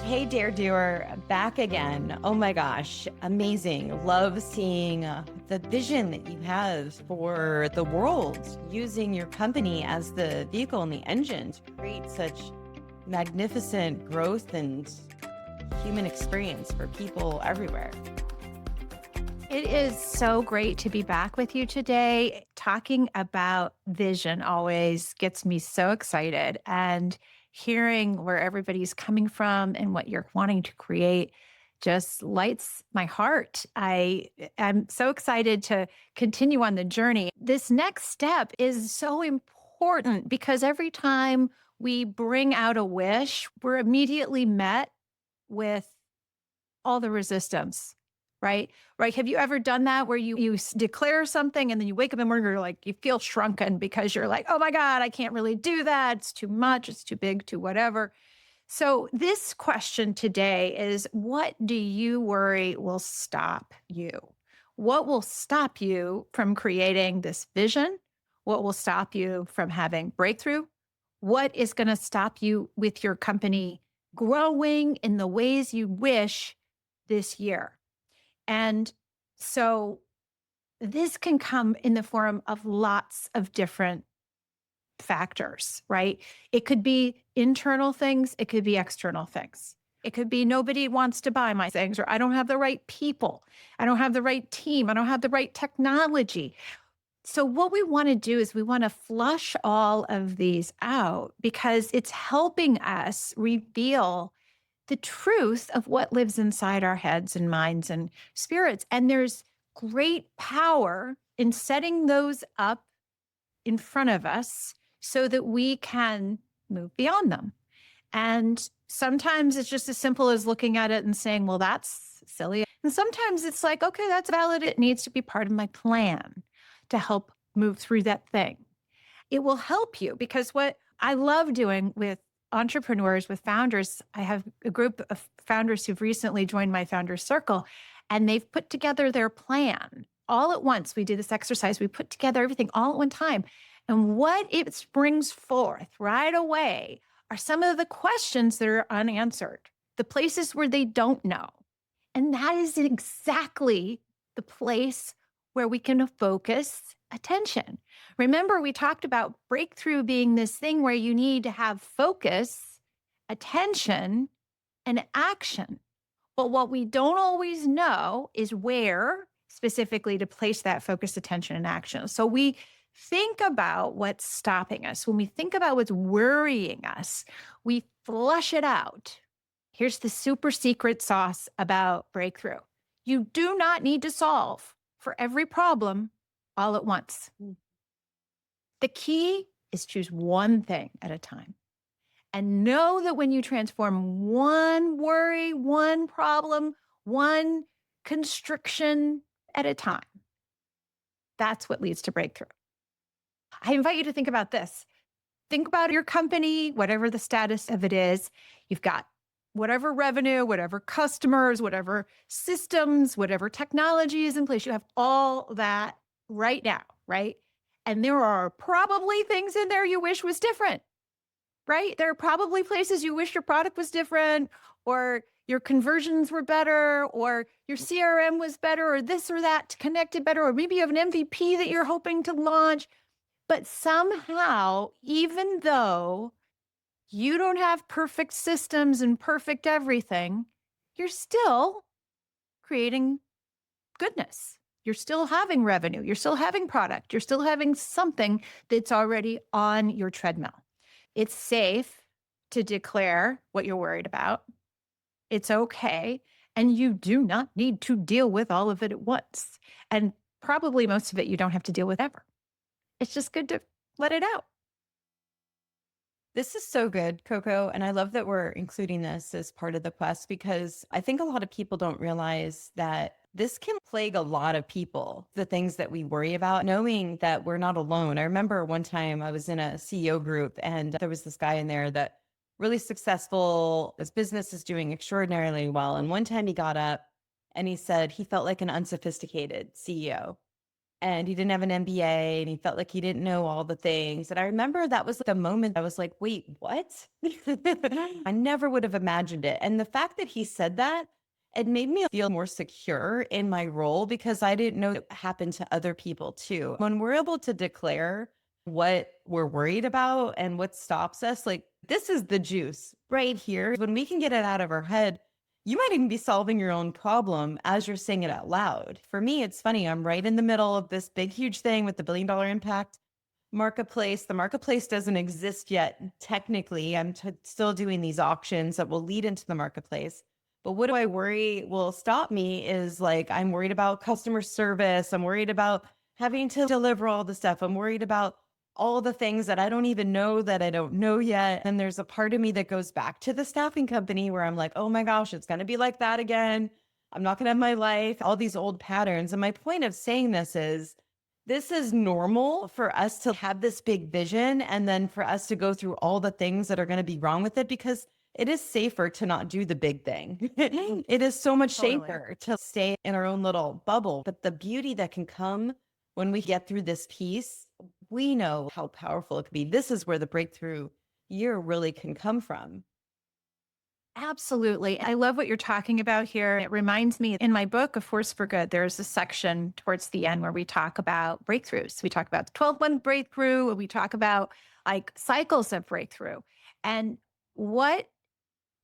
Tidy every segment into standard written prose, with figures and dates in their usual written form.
Hey, Dare Doer, back again. Oh my gosh, amazing. Love seeing the vision that you have for the world, using your company as the vehicle and the engine to create such magnificent growth and human experience for people everywhere. It is so great to be back with you today. Talking about vision always gets me so excited, and hearing where everybody's coming from and what you're wanting to create just lights my heart. I am so excited to continue on the journey. This next step is so important because every time we bring out a wish, we're immediately met with all the resistance, right? Right. Have you ever done that where you declare something and then you wake up in the morning, you're like, you feel shrunken because you're like, oh my God, I can't really do that. It's too much. It's too big, too whatever. So this question today is, what do you worry will stop you? What will stop you from creating this vision? What will stop you from having breakthrough? What is going to stop you with your company growing in the ways you wish this year? And so this can come in the form of lots of different factors, right? It could be internal things, it could be external things. It could be nobody wants to buy my things, or I don't have the right people, I don't have the right team, I don't have the right technology. So, what we want to do is we want to flush all of these out because it's helping us reveal the truth of what lives inside our heads and minds and spirits. And there's great power in setting those up in front of us so that we can move beyond them. And sometimes it's just as simple as looking at it and saying, well, that's silly. And sometimes it's like, okay, that's valid. It needs to be part of my plan to help move through that thing. It will help you because what I love doing with entrepreneurs, with founders, I have a group of founders who've recently joined my founders circle, and they've put together their plan all at once. We do this exercise, we put together everything all at one time. And what it springs forth right away are some of the questions that are unanswered, the places where they don't know. And that is exactly the place where we can focus attention. Remember, we talked about breakthrough being this thing where you need to have focus, attention, and action. But what we don't always know is where specifically to place that focus, attention, and action. So we think about what's stopping us. When we think about what's worrying us, we flush it out. Here's the super secret sauce about breakthrough. You do not need to solve for every problem all at once. The key is choose one thing at a time and know that when you transform one worry, one problem, one constriction at a time, that's what leads to breakthrough. I invite you to think about this. Think about your company, whatever the status of it is. You've got whatever revenue, whatever customers, whatever systems, whatever technology is in place. You have all that right now, right? And there are probably things in there you wish was different, right? There are probably places you wish your product was different, or your conversions were better, or your CRM was better, or this or that connected better, or maybe you have an MVP that you're hoping to launch. But somehow, even though you don't have perfect systems and perfect everything, you're still creating goodness. You're still having revenue. You're still having product. You're still having something that's already on your treadmill. It's safe to declare what you're worried about. It's okay. And you do not need to deal with all of it at once. And probably most of it you don't have to deal with ever. It's just good to let it out. This is so good, Coco. And I love that we're including this as part of the quest because I think a lot of people don't realize that this can plague a lot of people, the things that we worry about, knowing that we're not alone. I remember one time I was in a CEO group and there was this guy in there that really successful. His business is doing extraordinarily well. And one time he got up and he said he felt like an unsophisticated CEO. and he didn't have an MBA and he felt like he didn't know all the things. And I remember that was the moment I was like, wait, what? I never would have imagined it. And the fact that he said that, it made me feel more secure in my role because I didn't know it happened to other people too. When we're able to declare what we're worried about and what stops us, like this is the juice right here. When we can get it out of our head, you might even be solving your own problem as you're saying it out loud. For me, it's funny. I'm right in the middle of this big, huge thing with the $1 billion impact marketplace. The marketplace doesn't exist yet. Technically, I'm still doing these auctions that will lead into the marketplace. But what do I worry will stop me is like, I'm worried about customer service. I'm worried about having to deliver all the stuff. I'm worried about all the things that I don't even know that I don't know yet. And there's a part of me that goes back to the staffing company where I'm like, oh my gosh, it's going to be like that again. I'm not going to have my life, all these old patterns. And my point of saying this is normal for us to have this big vision and then for us to go through all the things that are going to be wrong with it because it is safer to not do the big thing. It is so much Totally. safer to stay in our own little bubble. But the beauty that can come when we get through this piece, we know how powerful it could be. This is where the breakthrough year really can come from. Absolutely. I love what you're talking about here. It reminds me in my book, A Force for Good, there's a section towards the end where we talk about breakthroughs. We talk about the 12-month breakthrough, and we talk about like cycles of breakthrough. And what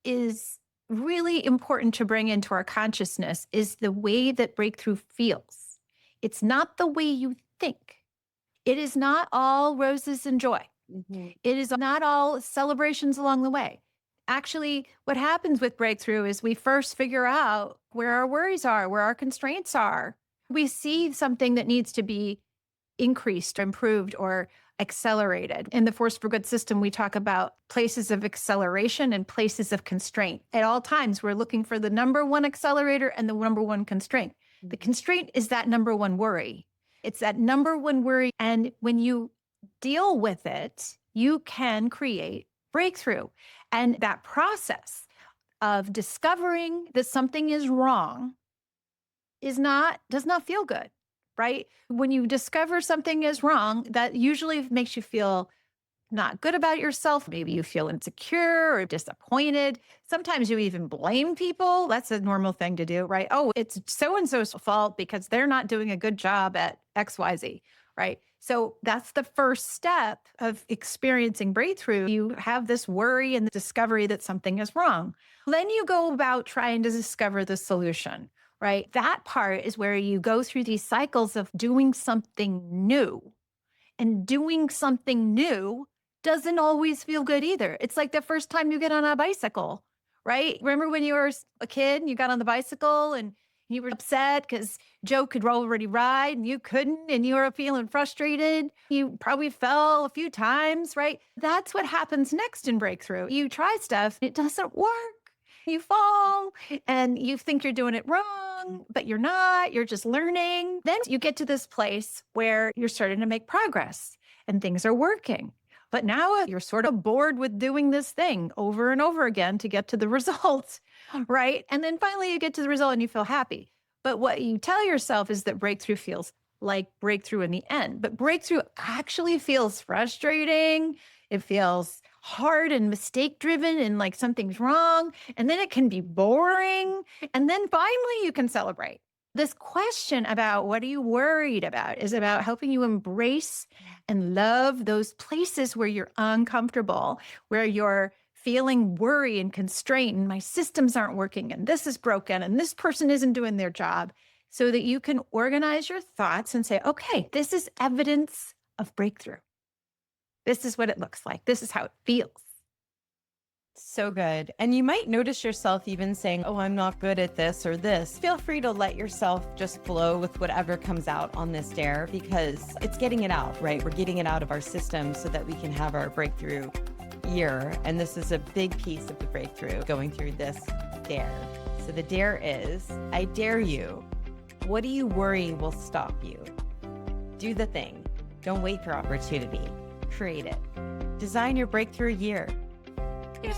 is really important to bring into our consciousness is the way that breakthrough feels. It's not the way you think. It is not all roses and joy. Mhm. It is not all celebrations along the way. Actually, what happens with breakthrough is we first figure out where our worries are, where our constraints are. We see something that needs to be increased, improved, or accelerated. In the Force for Good system, we talk about places of acceleration and places of constraint. At all times, we're looking for the number one accelerator and the number one constraint. The constraint is that number one worry. It's that number one worry. And when you deal with it, you can create breakthrough. And that process of discovering that something is wrong does not feel good, right? When you discover something is wrong, that usually makes you feel not good about yourself. Maybe you feel insecure or disappointed. Sometimes you even blame people. That's a normal thing to do, right? Oh, it's so and so's fault because they're not doing a good job at XYZ, right? So that's the first step of experiencing breakthrough. You have this worry and the discovery that something is wrong. Then you go about trying to discover the solution, right? That part is where you go through these cycles of doing something new. And doing something new doesn't always feel good either. It's like the first time you get on a bicycle, right? Remember when you were a kid and you got on the bicycle and you were upset because Joe could already ride and you couldn't, and you were feeling frustrated. You probably fell a few times, right? That's what happens next in breakthrough. You try stuff, it doesn't work. You fall and you think you're doing it wrong, but you're not. You're just learning. Then you get to this place where you're starting to make progress and things are working. But now you're sort of bored with doing this thing over and over again to get to the result, right? And then finally you get to the result and you feel happy. But what you tell yourself is that breakthrough feels like breakthrough in the end. But breakthrough actually feels frustrating. It feels hard and mistake driven and like something's wrong. And then it can be boring. And then finally you can celebrate. This question about what are you worried about is about helping you embrace and love those places where you're uncomfortable, where you're feeling worry and constraint, and my systems aren't working, and this is broken, and this person isn't doing their job, so that you can organize your thoughts and say, okay, this is evidence of breakthrough. This is what it looks like. This is how it feels. So good. And you might notice yourself even saying, oh, I'm not good at this or this. Feel free to let yourself just flow with whatever comes out on this dare because it's getting it out, right? We're getting it out of our system so that we can have our breakthrough year. And this is a big piece of the breakthrough going through this dare. So the dare is, I dare you. What do you worry will stop you? Do the thing. Don't wait for opportunity. Create it. Design your breakthrough year. Yay.